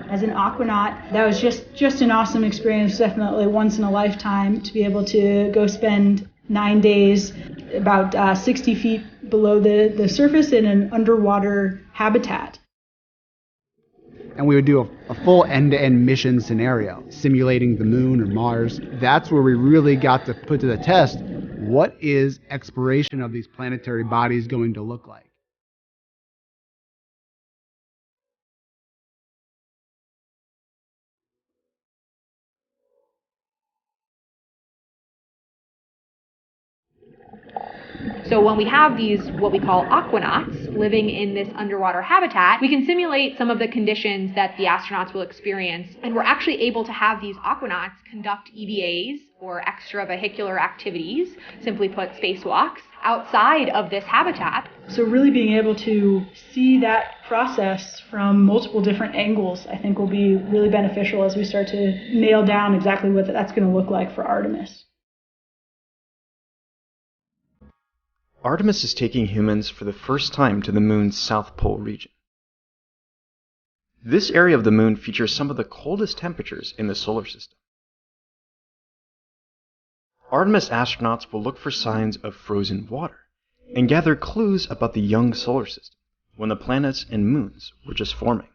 As an aquanaut, that was just an awesome experience, definitely once in a lifetime, to be able to go spend 9 days about 60 feet below the surface in an underwater habitat. And we would do a full end-to-end mission scenario, simulating the moon or Mars. That's where we really got to put to the test, what is exploration of these planetary bodies going to look like? So when we have these, what we call aquanauts, living in this underwater habitat, we can simulate some of the conditions that the astronauts will experience. And we're actually able to have these aquanauts conduct EVAs, or extravehicular activities, simply put, spacewalks, outside of this habitat. So really being able to see that process from multiple different angles, I think, will be really beneficial as we start to nail down exactly what that's going to look like for Artemis. Artemis is taking humans for the first time to the moon's South Pole region. This area of the moon features some of the coldest temperatures in the solar system. Artemis astronauts will look for signs of frozen water and gather clues about the young solar system, when the planets and moons were just forming.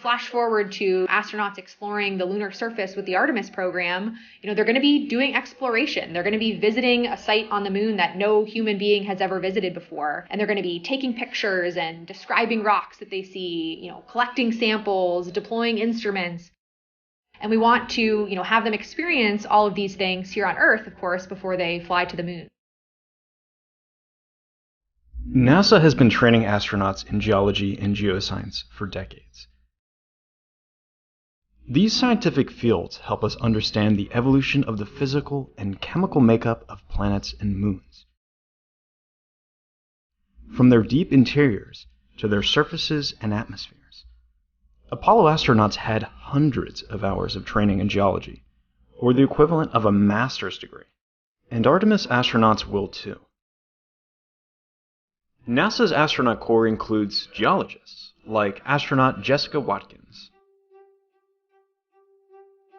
Flash forward to astronauts exploring the lunar surface with the Artemis program. They're going to be doing exploration. They're going to be visiting a site on the moon that no human being has ever visited before. And they're going to be taking pictures and describing rocks that they see, collecting samples, deploying instruments. And we want to, have them experience all of these things here on Earth, of course, before they fly to the moon. NASA has been training astronauts in geology and geoscience for decades. These scientific fields help us understand the evolution of the physical and chemical makeup of planets and moons. From their deep interiors to their surfaces and atmospheres, Apollo astronauts had hundreds of hours of training in geology, or the equivalent of a master's degree, and Artemis astronauts will too. NASA's astronaut corps includes geologists, like astronaut Jessica Watkins.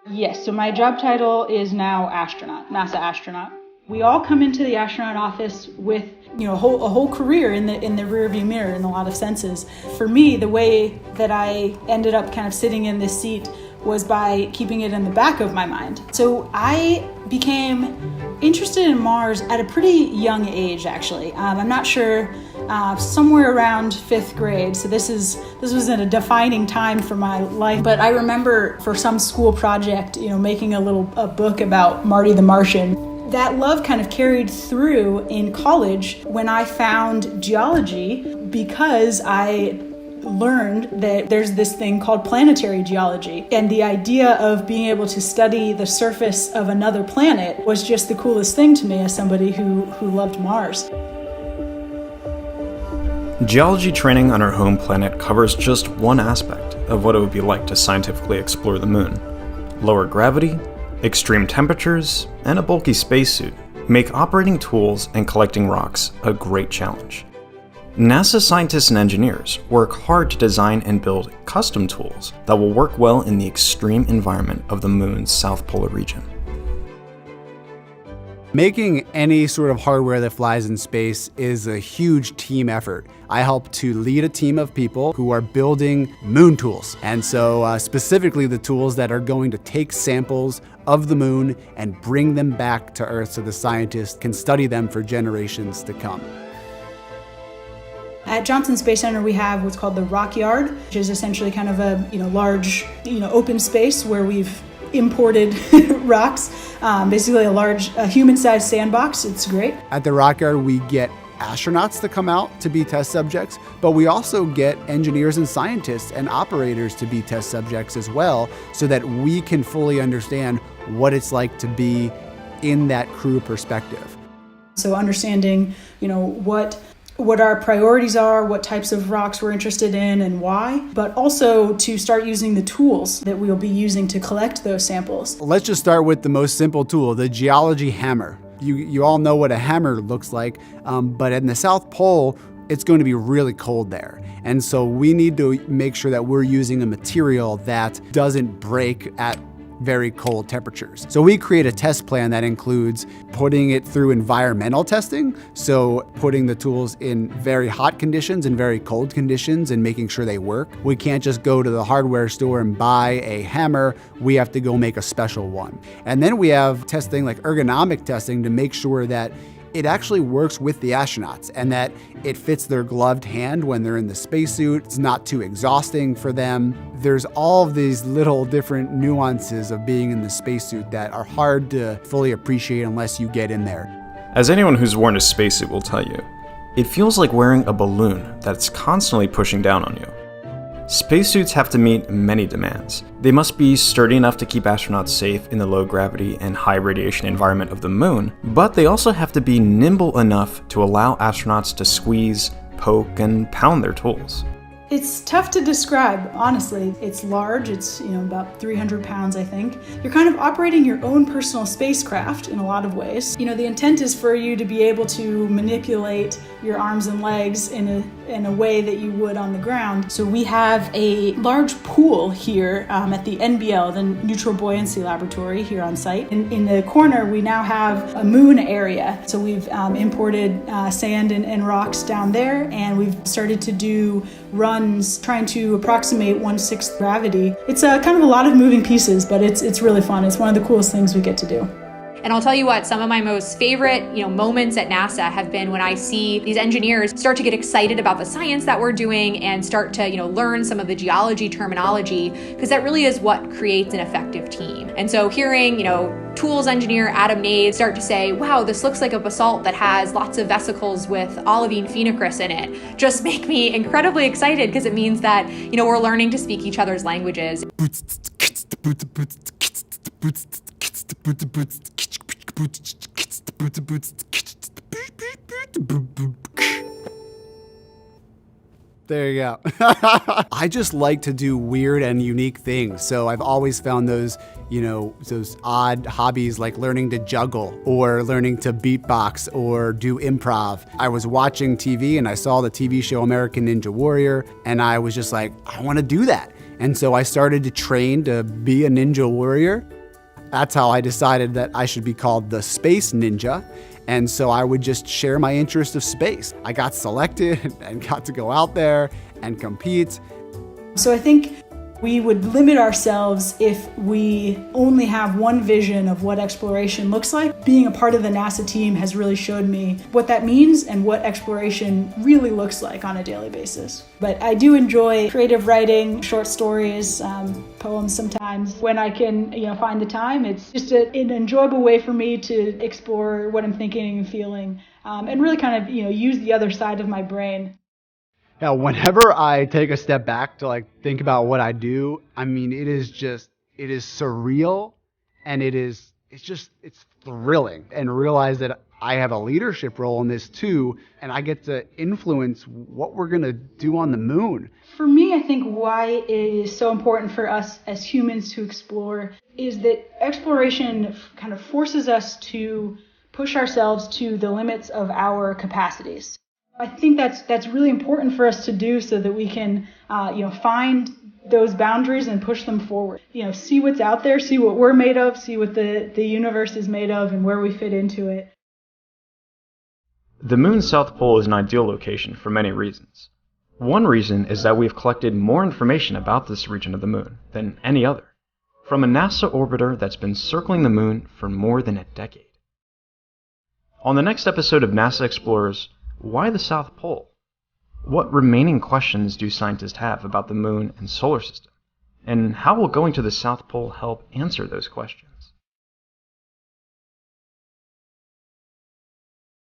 Yes, so my job title is now astronaut, NASA astronaut. We all come into the astronaut office with, a whole career in the rearview mirror in a lot of senses. For me, the way that I ended up kind of sitting in this seat was by keeping it in the back of my mind. So I became interested in Mars at a pretty young age, actually. I'm not sure, somewhere around 5th grade. So this was in a defining time for my life. But I remember for some school project, making a book about Marty the Martian. That love kind of carried through in college when I found geology, because I learned that there's this thing called planetary geology. And the idea of being able to study the surface of another planet was just the coolest thing to me as somebody who loved Mars. Geology training on our home planet covers just one aspect of what it would be like to scientifically explore the moon. Lower gravity, extreme temperatures, and a bulky spacesuit make operating tools and collecting rocks a great challenge. NASA scientists and engineers work hard to design and build custom tools that will work well in the extreme environment of the moon's south polar region. Making any sort of hardware that flies in space is a huge team effort. I help to lead a team of people who are building moon tools. And so specifically the tools that are going to take samples of the moon and bring them back to Earth so the scientists can study them for generations to come. At Johnson Space Center, we have what's called the Rock Yard, which is essentially kind of a large open space where we've imported rocks, basically a human-sized sandbox. It's great. At the Rock Yard, we get astronauts to come out to be test subjects, but we also get engineers and scientists and operators to be test subjects as well, so that we can fully understand what it's like to be in that crew perspective. So understanding, what our priorities are, what types of rocks we're interested in and why, but also to start using the tools that we'll be using to collect those samples. Let's just start with the most simple tool, the geology hammer. You all know what a hammer looks like, but in the South Pole, it's going to be really cold there. And so we need to make sure that we're using a material that doesn't break at very cold temperatures. So we create a test plan that includes putting it through environmental testing, so putting the tools in very hot conditions and very cold conditions and making sure they work. We can't just go to the hardware store and buy a hammer, we have to go make a special one. And then we have testing like ergonomic testing to make sure that it actually works with the astronauts and that it fits their gloved hand when they're in the spacesuit. It's not too exhausting for them. There's all of these little different nuances of being in the spacesuit that are hard to fully appreciate unless you get in there. As anyone who's worn a spacesuit will tell you, it feels like wearing a balloon that's constantly pushing down on you. Spacesuits have to meet many demands. They must be sturdy enough to keep astronauts safe in the low gravity and high radiation environment of the moon, but they also have to be nimble enough to allow astronauts to squeeze, poke, and pound their tools. It's tough to describe, honestly. It's large, it's about 300 pounds, I think. You're kind of operating your own personal spacecraft in a lot of ways. The intent is for you to be able to manipulate your arms and legs in a way that you would on the ground. So we have a large pool here at the NBL, the Neutral Buoyancy Laboratory here on site. In the corner, we now have a moon area. So we've imported sand and rocks down there, and we've started to do runs trying to approximate 1/6 gravity. It's kind of a lot of moving pieces, but it's really fun. It's one of the coolest things we get to do. And I'll tell you what, some of my most favorite, moments at NASA have been when I see these engineers start to get excited about the science that we're doing and start to, learn some of the geology terminology, because that really is what creates an effective team. And so hearing, tools engineer Adam Nade start to say, wow, this looks like a basalt that has lots of vesicles with olivine phenocryst in it, just make me incredibly excited, because it means that, we're learning to speak each other's languages. There you go. I just like to do weird and unique things. So I've always found those odd hobbies like learning to juggle or learning to beatbox or do improv. I was watching TV and I saw the TV show American Ninja Warrior, and I was just like, I want to do that. And so I started to train to be a ninja warrior. That's how I decided that I should be called the Space Ninja. And so I would just share my interest of space. I got selected and got to go out there and compete. So I think we would limit ourselves if we only have one vision of what exploration looks like. Being a part of the NASA team has really showed me what that means and what exploration really looks like on a daily basis. But I do enjoy creative writing, short stories, poems sometimes. When I can find the time, it's just an enjoyable way for me to explore what I'm thinking and feeling, and really kind of use the other side of my brain. Yeah, whenever I take a step back to think about what I do, it is surreal, and it's thrilling, and realize that I have a leadership role in this too, and I get to influence what we're gonna do on the moon. For me, I think why it is so important for us as humans to explore is that exploration kind of forces us to push ourselves to the limits of our capacities. I think that's really important for us to do so that we can, find those boundaries and push them forward. See what's out there, see what we're made of, see what the universe is made of, and where we fit into it. The moon's south pole is an ideal location for many reasons. One reason is that we've collected more information about this region of the moon than any other, from a NASA orbiter that's been circling the moon for more than a decade. On the next episode of NASA Explorers, why the South Pole? What remaining questions do scientists have about the moon and solar system? And how will going to the South Pole help answer those questions?